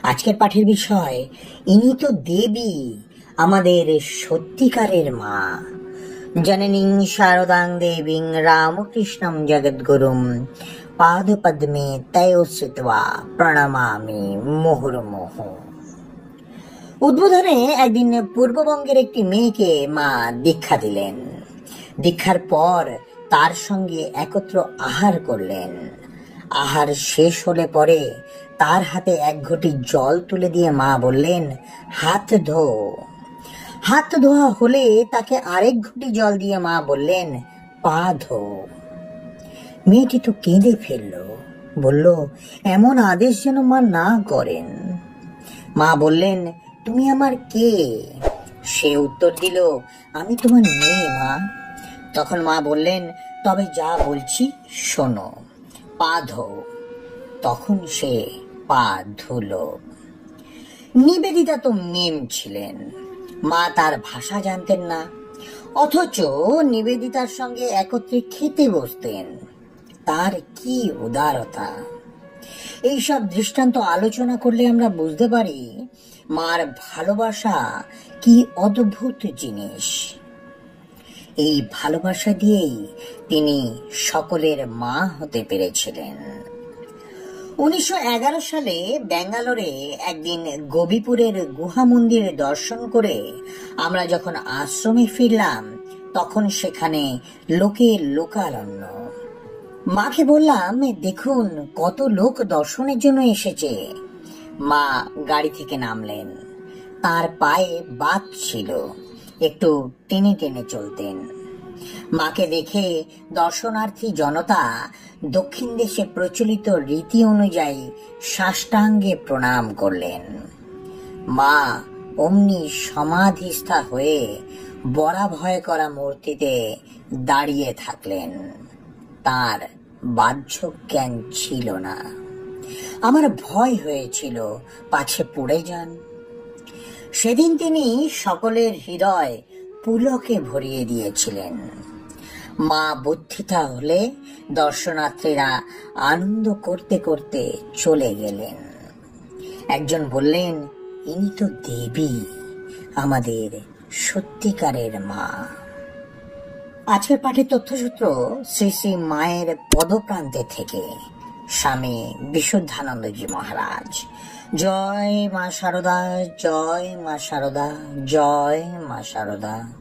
আজকের পাঠের বিষয়, ইনি তো দেবী, আমাদের সত্যিকারের মা। জননীং শারদাং দেবীং রামকৃষ্ণম জগদ্গুরুম পাদপদ্মে তয়োস্থিত্বা প্রণমামি মুহুর্মুহ। উদ্বোধনে একদিন পূর্ববঙ্গের একটি মেয়েকে মা দীক্ষা দিলেন। দীক্ষার পর তার সঙ্গে একত্র আহার করলেন। আহার শেষ হলে পরে তার হাতে এক ঘটি জল তুলে দিয়ে মা বললেন, হাত ধো। হাত ধোয়া হলে তাকে আরেক ঘটি জল দিয়ে মা বললেন, পা ধো। মেয়েটি তো কেঁদে ফেলল, বলল, এমন আদেশ যেন মা না করেন। মা বললেন, তুমি আমার কে? সে উত্তর দিল, আমি তোমার মেয়ে মা। তখন মা বললেন, তবে যা বলছি শোনো, পা ধো। তখন সে পা ধুল। নিবেদিতা তো মেম ছিলেন, মা তার ভাষা জানতেন না, অথচ নিবেদিতার সঙ্গে একত্রে খেতে বসতেন। তার কি উদারতা! এইসব দৃষ্টান্ত আলোচনা করলে আমরা বুঝতে পারি মার ভালোবাসা কি অদ্ভুত জিনিস। এই ভালোবাসা দিয়েই তিনি সকলের মা হতে পেরেছিলেন। 1911 সালে ব্যাঙ্গালোরে একদিন গোবিপুরের গুহা মন্দির দর্শন করে আমরা যখন আশ্রমে ফিরলাম, তখন সেখানে লোকের লোকারণ্য। মাকে বললাম, দেখুন কত লোক দর্শনের জন্য এসেছে। মা গাড়ি থেকে নামলেন। তার পায়ে বাত ছিল, একটু টেনে টেনে চলতেন। মাকে দেখে দর্শনার্থী জনতা দক্ষিণ দেশে প্রচলিত রীতি অনুযায়ী সাষ্টাঙ্গে প্রণাম করলেন। মা অমনি সমাধিস্থা হয়ে বরাভয় করা মূর্তিতে দাঁড়িয়ে থাকলেন। তার বাহ্য জ্ঞান ছিল না। আমার ভয় হয়েছিল পাছে পড়ে যান। সেদিন তিনি সকলের হৃদয় পুলকে ভরিয়ে দিয়েছিলেন। মা বুদ্ধিতা হলে দর্শনার্থীরা আনন্দ করতে করতে চলে গেলেন। একজন বললেন, ইনি তো দেবী, আমাদের সত্যিকারের মা। আজকের পাঠের তথ্যসূত্র শ্রী শ্রী মায়ের পদপ্রান্তে থেকে, স্বামী বিশুদ্ধানন্দজি মহারাজ। জয় মা শারদা, জয় মা শারদা, জয় মা শারদা।